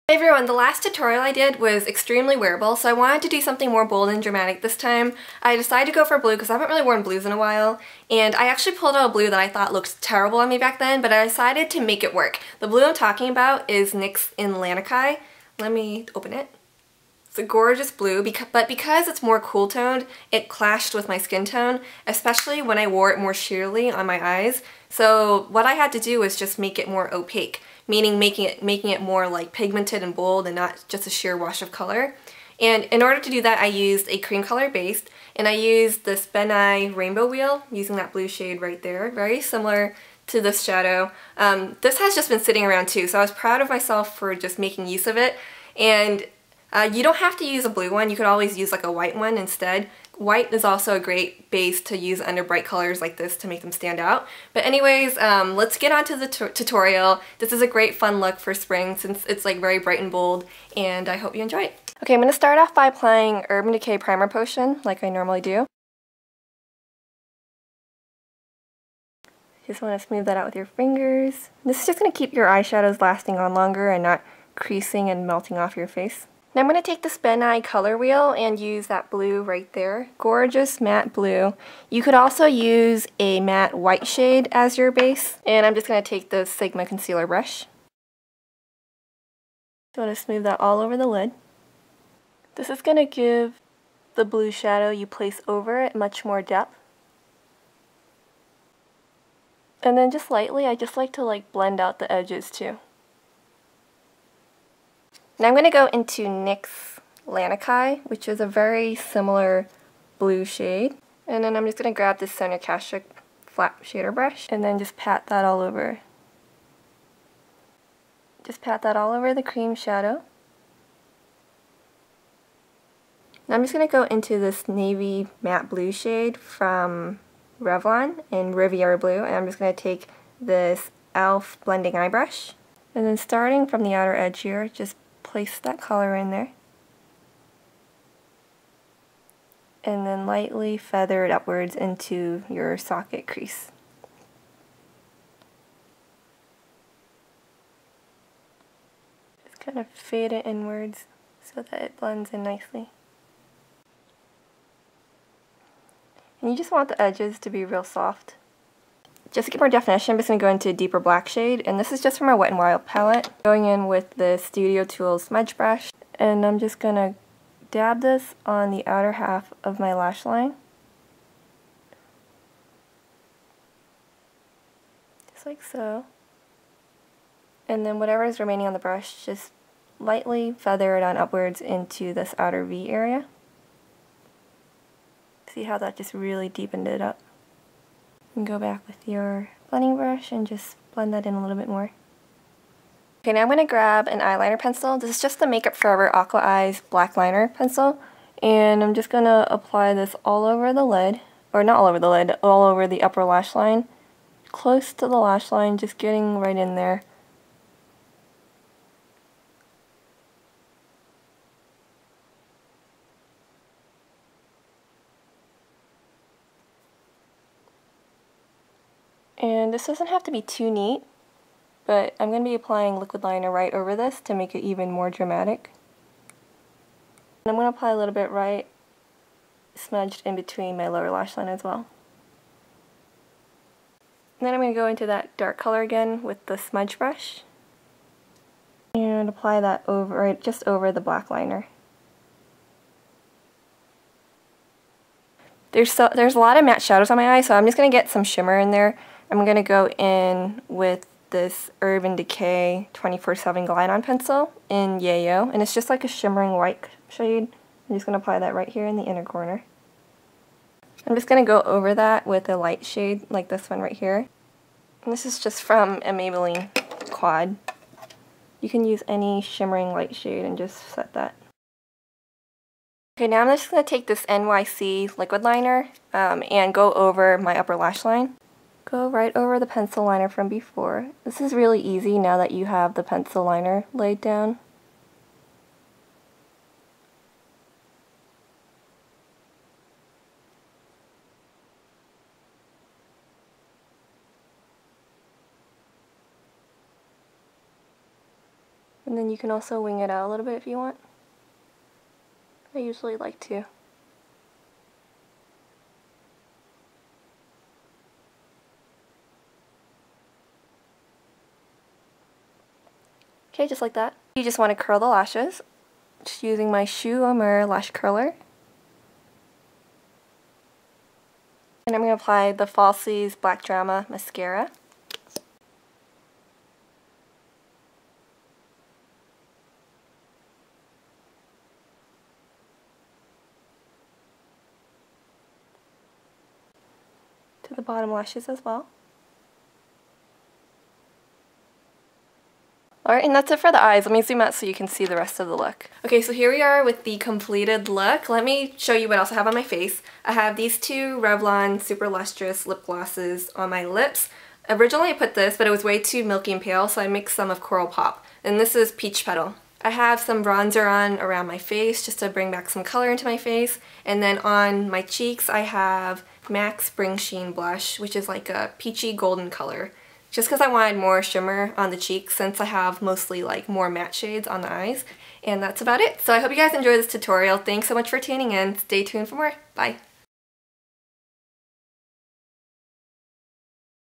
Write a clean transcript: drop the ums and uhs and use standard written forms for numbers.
Hey everyone, the last tutorial I did was extremely wearable, so I wanted to do something more bold and dramatic this time. I decided to go for blue because I haven't really worn blues in a while, and I actually pulled out a blue that I thought looked terrible on me back then, but I decided to make it work. The blue I'm talking about is NYX in Lanikai. Let me open it. It's a gorgeous blue, but because it's more cool toned, it clashed with my skin tone, especially when I wore it more sheerly on my eyes. So what I had to do was just make it more opaque, meaning making it more like pigmented and bold and not just a sheer wash of color. And in order to do that, I used a cream color base, and I used this Nye Rainbow Wheel, using that blue shade right there, very similar to this shadow. This has just been sitting around too, so I was proud of myself for just making use of it. And you don't have to use a blue one, you could always use like a white one instead. White is also a great base to use under bright colors like this to make them stand out. But anyways, let's get on to the tutorial. This is a great fun look for spring since it's like very bright and bold, and I hope you enjoy it. Okay, I'm going to start off by applying Urban Decay Primer Potion like I normally do. Just want to smooth that out with your fingers. This is just going to keep your eyeshadows lasting on longer and not creasing and melting off your face. Now I'm going to take the Nye color wheel and use that blue right there. Gorgeous matte blue. You could also use a matte white shade as your base. And I'm just going to take the Sigma concealer brush. I want to smooth that all over the lid. This is going to give the blue shadow you place over it much more depth. And then just lightly, I just like to blend out the edges too. Now I'm going to go into NYX Lanikai, which is a very similar blue shade. And then I'm just going to grab this Sonia Kashuk flat shader brush and then just pat that all over. Just pat that all over the cream shadow. Now I'm just going to go into this navy matte blue shade from Revlon in Riviera Blue, and I'm just going to take this e.l.f. blending eye brush. And then starting from the outer edge here, just place that color in there. And then lightly feather it upwards into your socket crease. Just kind of fade it inwards so that it blends in nicely. And you just want the edges to be real soft. Just to get more definition, I'm just going to go into a deeper black shade, and this is just from our Wet n Wild palette. Going in with the Studio Tools smudge brush, and I'm just going to dab this on the outer half of my lash line. Just like so. And then whatever is remaining on the brush, just lightly feather it on upwards into this outer V area. See how that just really deepened it up? And go back with your blending brush and just blend that in a little bit more. Okay, now I'm going to grab an eyeliner pencil. This is just the Makeup Forever Aqua Eyes black liner pencil. And I'm just going to apply this all over the lid. Or not all over the lid, all over the upper lash line. Close to the lash line, just getting right in there. And this doesn't have to be too neat, but I'm going to be applying liquid liner right over this to make it even more dramatic. And I'm going to apply a little bit right smudged in between my lower lash line as well. And then I'm going to go into that dark color again with the smudge brush and apply that over, right, just over the black liner. There's a lot of matte shadows on my eye, so I'm just going to get some shimmer in there. I'm going to go in with this Urban Decay 24/7 Glide On pencil in Yeyo, and it's just like a shimmering white shade. I'm just going to apply that right here in the inner corner. I'm just going to go over that with a light shade like this one right here. And this is just from a Maybelline Quad. You can use any shimmering light shade and just set that. Okay, now I'm just going to take this NYC liquid liner and go over my upper lash line. Go right over the pencil liner from before. This is really easy now that you have the pencil liner laid down. And then you can also wing it out a little bit if you want. I usually like to. Okay, just like that. You just want to curl the lashes. Just using my Shoe Amour lash curler. And I'm going to apply the Falsies Black Drama mascara. To the bottom lashes as well. Alright, and that's it for the eyes. Let me zoom out so you can see the rest of the look. Okay, so here we are with the completed look. Let me show you what else I have on my face. I have these two Revlon Superlustrous lip glosses on my lips. Originally I put this, but it was way too milky and pale, so I mixed some of Coral Pop. And this is Peach Petal. I have some bronzer on around my face just to bring back some color into my face. And then on my cheeks I have MAC Springsheen blush, which is like a peachy golden color. Just because I wanted more shimmer on the cheeks since I have mostly like more matte shades on the eyes. And that's about it. So I hope you guys enjoyed this tutorial. Thanks so much for tuning in. Stay tuned for more. Bye.